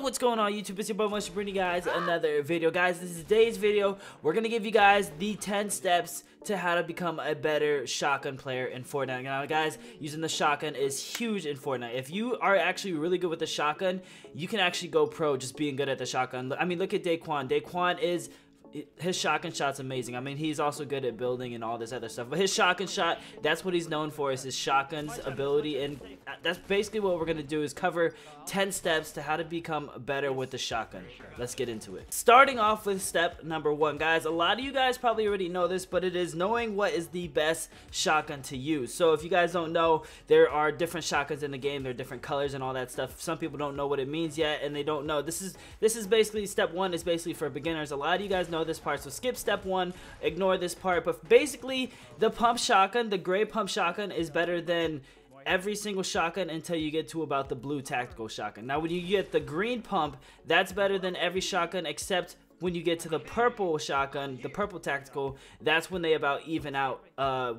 what's going on YouTube? It's your boy Motion bringing you guys another video. Guys, this is today's video. We're gonna give you guys the 10 steps to how to become a better shotgun player in Fortnite. Now guys, using the shotgun is huge in Fortnite. If you are actually really good with the shotgun, you can actually go pro just being good at the shotgun. I mean, look at Daquan. Daquan is... his shotgun shot's amazing. I mean, he's also good at building and all this other stuff, but his shotgun shot, that's what he's known for, is his shotgun's ability. And that's basically what we're gonna do, is cover 10 steps to how to become better with the shotgun. Let's get into it. Starting off with step number 1, guys. A lot of you guys probably already know this, but it is knowing what is the best shotgun to use. So if you guys don't know, there are different shotguns in the game. There are different colors and all that stuff. Some people don't know what it means yet, and they don't know. This is basically step 1 is basically for beginners. A lot of you guys know this part, so skip step 1, ignore this part. But basically, the pump shotgun, the gray pump shotgun, is better than every single shotgun until you get to about the blue tactical shotgun. Now when you get the green pump, that's better than every shotgun, except when you get to the purple shotgun, the purple tactical, that's when they about even out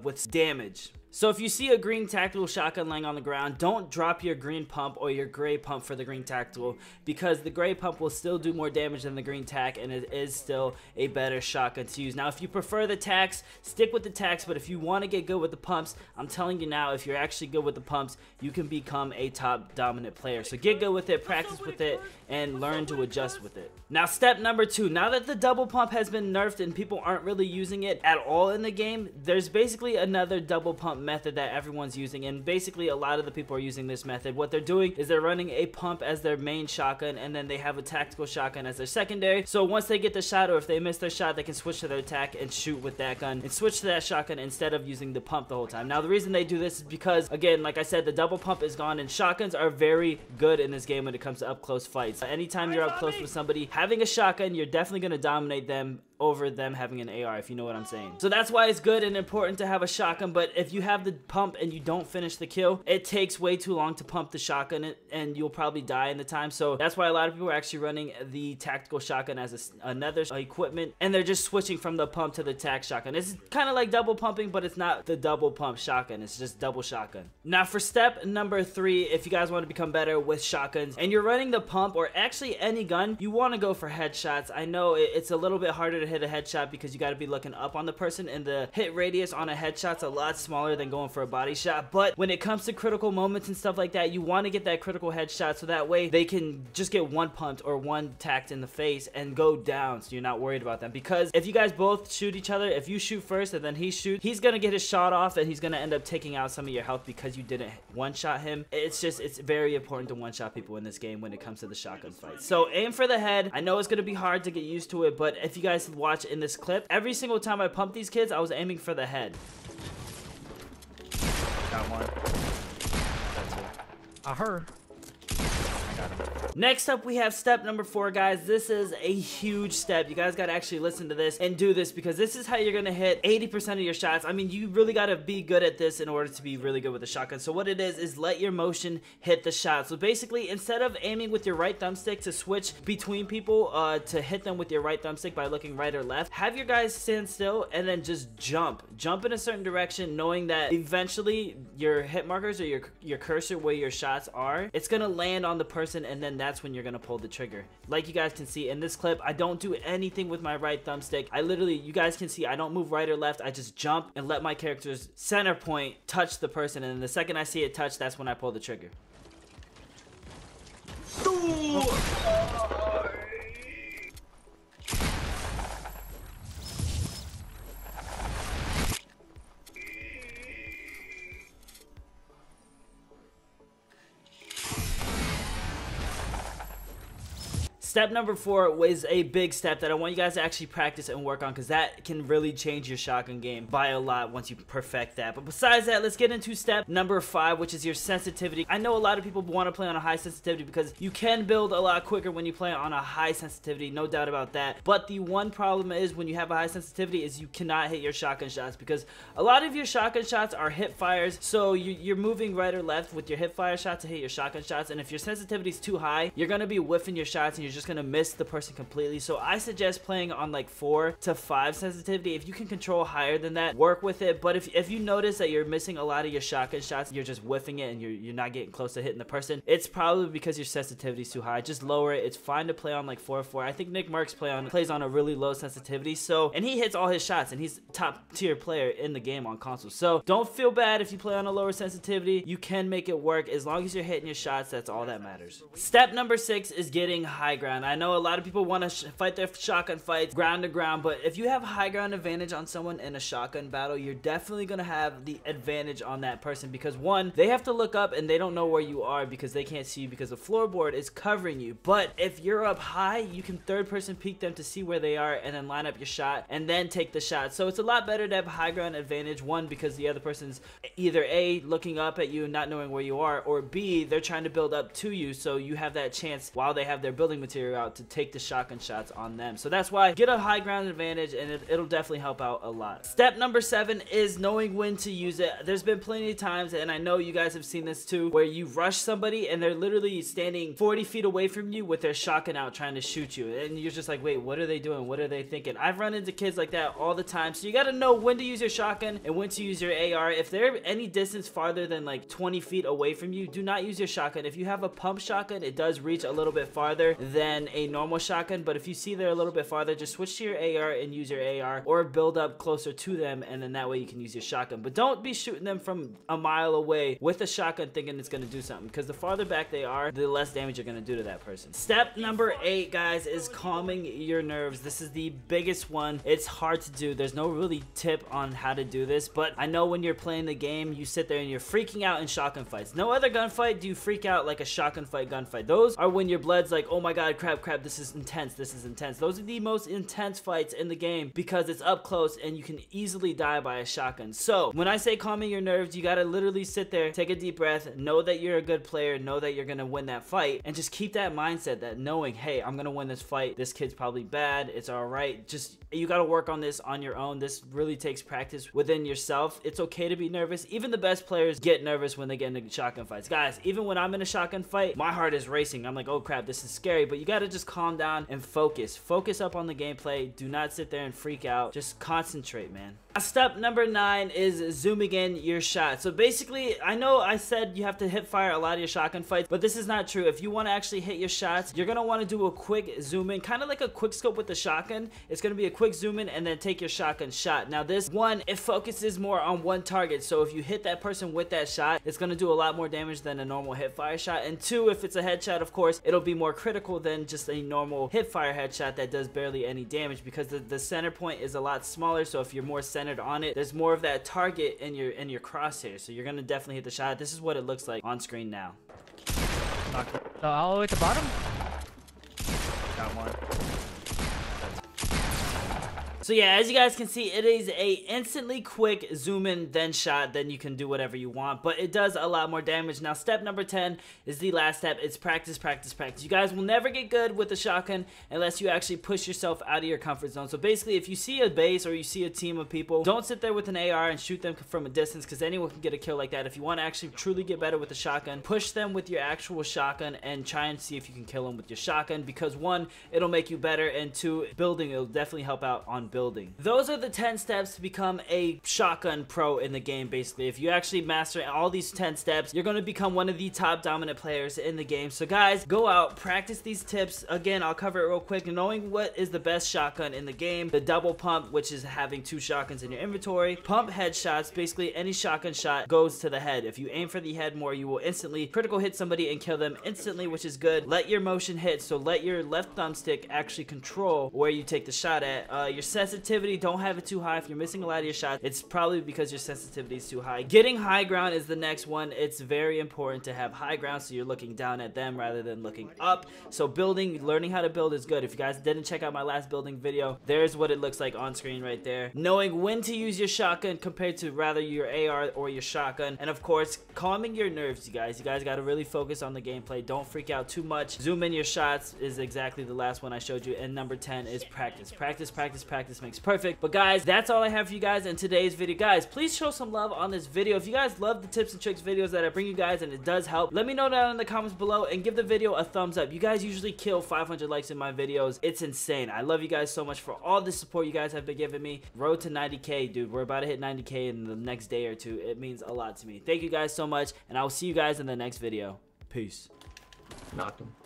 with damage. So if you see a green tactical shotgun laying on the ground, don't drop your green pump or your gray pump for the green tactical, because the gray pump will still do more damage than the green tac, and it is still a better shotgun to use. Now if you prefer the tacs, stick with the tacs, but if you want to get good with the pumps, I'm telling you now, if you're actually good with the pumps, you can become a top dominant player. So get good with it, practice with it, and learn to adjust with it. Now step number 2, now that the double pump has been nerfed and people aren't really using it at all in the game, there's basically another double pump method that everyone's using, and basically a lot of the people are using this method. What they're doing is they're running a pump as their main shotgun, and then they have a tactical shotgun as their secondary. So once they get the shot, or if they miss their shot, they can switch to their attack and shoot with that gun and switch to that shotgun instead of using the pump the whole time. Now the reason they do this is because, again, like I said, the double pump is gone, and shotguns are very good in this game when it comes to up close fights. Anytime you're up close with somebody, having a shotgun, you're definitely going to dominate them over them having an AR, if you know what I'm saying. So that's why it's good and important to have a shotgun. But if you have the pump and you don't finish the kill, it takes way too long to pump the shotgun, and you'll probably die in the time. So that's why a lot of people are actually running the tactical shotgun as another equipment, and they're just switching from the pump to the tac shotgun. It's kind of like double pumping, but it's not the double pump shotgun, it's just double shotgun. Now for step number 3, if you guys want to become better with shotguns and you're running the pump, or actually any gun, you want to go for headshots. I know it's a little bit harder to hit a headshot because you got to be looking up on the person, and the hit radius on a headshot's a lot smaller than going for a body shot. But when it comes to critical moments and stuff like that, you want to get that critical headshot, so that way they can just get one pumped or one tacked in the face and go down, so you're not worried about them. Because if you guys both shoot each other, if you shoot first and then he shoots, he's gonna get his shot off, and he's gonna end up taking out some of your health because you didn't one-shot him. It's very important to one-shot people in this game when it comes to the shotgun fight. So aim for the head. I know it's gonna be hard to get used to it, but if you guys watch in this clip, every single time I pumped these kids, I was aiming for the head. Got one. That's it. I heard. Next up, we have step number 4, guys. This is a huge step. You guys got to actually listen to this and do this, because this is how you're going to hit 80% of your shots. I mean, you really got to be good at this in order to be really good with the shotgun. So what it is let your motion hit the shot. So basically, instead of aiming with your right thumbstick to switch between people to hit them with your right thumbstick by looking right or left, have your guys stand still and then just jump in a certain direction, knowing that eventually your hit markers, or your cursor where your shots are, it's going to land on the person, and then that's when you're gonna pull the trigger. Like you guys can see in this clip, I don't do anything with my right thumbstick. I literally, you guys can see, I don't move right or left. I just jump and let my character's center point touch the person, and then the second I see it touch, that's when I pull the trigger. Step number 4 was a big step that I want you guys to actually practice and work on, because that can really change your shotgun game by a lot once you perfect that. But besides that, let's get into step number 5, which is your sensitivity. I know a lot of people want to play on a high sensitivity because you can build a lot quicker when you play on a high sensitivity, no doubt about that. But the one problem is, when you have a high sensitivity, is you cannot hit your shotgun shots, because a lot of your shotgun shots are hip fires. So you're moving right or left with your hip fire shot to hit your shotgun shots, and if your sensitivity is too high, you're going to be whiffing your shots, and you're just just gonna miss the person completely. So I suggest playing on like 4 to 5 sensitivity. If you can control higher than that, work with it. But if you notice that you're missing a lot of your shotgun shots, you're just whiffing it and you're not getting close to hitting the person, it's probably because your sensitivity is too high. Just lower it. It's fine to play on like 4-4. I think Nick Marks plays on a really low sensitivity, so, and he hits all his shots, and he's top tier player in the game on console. So don't feel bad if you play on a lower sensitivity. You can make it work as long as you're hitting your shots. That's all that matters. Step number 6 is getting high ground. I know a lot of people want to fight their shotgun fights ground to ground, but if you have high ground advantage on someone in a shotgun battle, you're definitely gonna have the advantage on that person, because one, they have to look up and they don't know where you are because they can't see you because the floorboard is covering you. But if you're up high, you can third person peek them to see where they are and then line up your shot and then take the shot. So it's a lot better to have high ground advantage, one, because the other person's either A, looking up at you and not knowing where you are, or B, they're trying to build up to you, so you have that chance while they have their building material out to take the shotgun shots on them. So that's why get a high ground advantage, and it'll definitely help out a lot. Step number 7 is knowing when to use it. There's been plenty of times, and I know you guys have seen this too, where you rush somebody and they're literally standing 40 feet away from you with their shotgun out trying to shoot you, and you're just like, wait, what are they doing? What are they thinking? I've run into kids like that all the time. So you got to know when to use your shotgun and when to use your AR. If they're any distance farther than like 20 feet away from you, do not use your shotgun. If you have a pump shotgun, it does reach a little bit farther than a normal shotgun, but if you see they're a little bit farther, just switch to your AR and use your AR, or build up closer to them, and then that way you can use your shotgun. But don't be shooting them from a mile away with a shotgun thinking it's going to do something, because the farther back they are, the less damage you're going to do to that person. Step number 8, guys, is calming your nerves. This is the biggest one. It's hard to do. There's no really tip on how to do this, but I know when you're playing the game, you sit there and you're freaking out in shotgun fights. No other gunfight do you freak out like a shotgun fight gunfight. Those are when your blood's like, oh my god, crap, this is intense, this is intense. Those are the most intense fights in the game because it's up close and you can easily die by a shotgun. So when I say calming your nerves, you gotta literally sit there, take a deep breath, know that you're a good player, know that you're gonna win that fight, and just keep that mindset, that knowing, hey, I'm gonna win this fight, this kid's probably bad, it's alright. Just, you gotta work on this on your own. This really takes practice within yourself. It's okay to be nervous. Even the best players get nervous when they get into shotgun fights. Guys, even when I'm in a shotgun fight, my heart is racing. I'm like, oh crap, this is scary, but you gotta just calm down and focus. Focus up on the gameplay. Do not sit there and freak out. Just concentrate, man. Step number 9 is zooming in your shot. So basically, I know I said you have to hip fire a lot of your shotgun fights, but this is not true. If you want to actually hit your shots, you're going to want to do a quick zoom in, kind of like a quick scope with the shotgun. It's going to be a quick zoom in and then take your shotgun shot. Now this one, it focuses more on one target. So if you hit that person with that shot, it's going to do a lot more damage than a normal hip fire shot. And 2, if it's a headshot, of course, it'll be more critical than just a normal hip fire headshot that does barely any damage, because the center point is a lot smaller. So if you're more centered on it, there's more of that target in your crosshair, so you're gonna definitely hit the shot. This is what it looks like on screen now. So all the way at the bottom? Got one. So yeah, as you guys can see, it is a instantly quick zoom in then shot, then you can do whatever you want, but it does a lot more damage. Now step number 10 is the last step. It's practice, practice, practice. You guys will never get good with the shotgun unless you actually push yourself out of your comfort zone. So basically, if you see a base or you see a team of people, don't sit there with an AR and shoot them from a distance, because anyone can get a kill like that. If you want to actually truly get better with the shotgun, push them with your actual shotgun and try and see if you can kill them with your shotgun, because 1, it'll make you better, and 2, building, it'll definitely help out on building. Those are the 10 steps to become a shotgun pro in the game. Basically, if you actually master all these 10 steps, you're going to become one of the top dominant players in the game. So guys, go out, practice these tips. Again, I'll cover it real quick. Knowing what is the best shotgun in the game: the double pump, which is having 2 shotguns in your inventory; pump headshots, basically any shotgun shot goes to the head. If you aim for the head more, you will instantly critical hit somebody and kill them instantly, which is good. Let your motion hit, so let your left thumbstick actually control where you take the shot at. Your sensitivity, don't have it too high. If you're missing a lot of your shots, it's probably because your sensitivity is too high. Getting high ground is the next one. It's very important to have high ground, so you're looking down at them rather than looking up. So building, learning how to build is good. If you guys didn't check out my last building video, there's what it looks like on screen right there. Knowing when to use your shotgun compared to rather your AR or your shotgun, and of course calming your nerves. You guys got to really focus on the gameplay. Don't freak out too much. Zoom in your shots is exactly the last one I showed you. And number 10 is practice, practice, practice, practice, practice makes perfect. But guys, that's all I have for you guys in today's video. Guys, please show some love on this video. If you guys love the tips and tricks videos that I bring you guys and it does help, let me know down in the comments below and give the video a thumbs up. You guys usually kill 500 likes in my videos. It's insane. I love you guys so much for all the support you guys have been giving me. Road to 90K, dude. We're about to hit 90K in the next day or two. It means a lot to me. Thank you guys so much, and I will see you guys in the next video. Peace. Knocked him.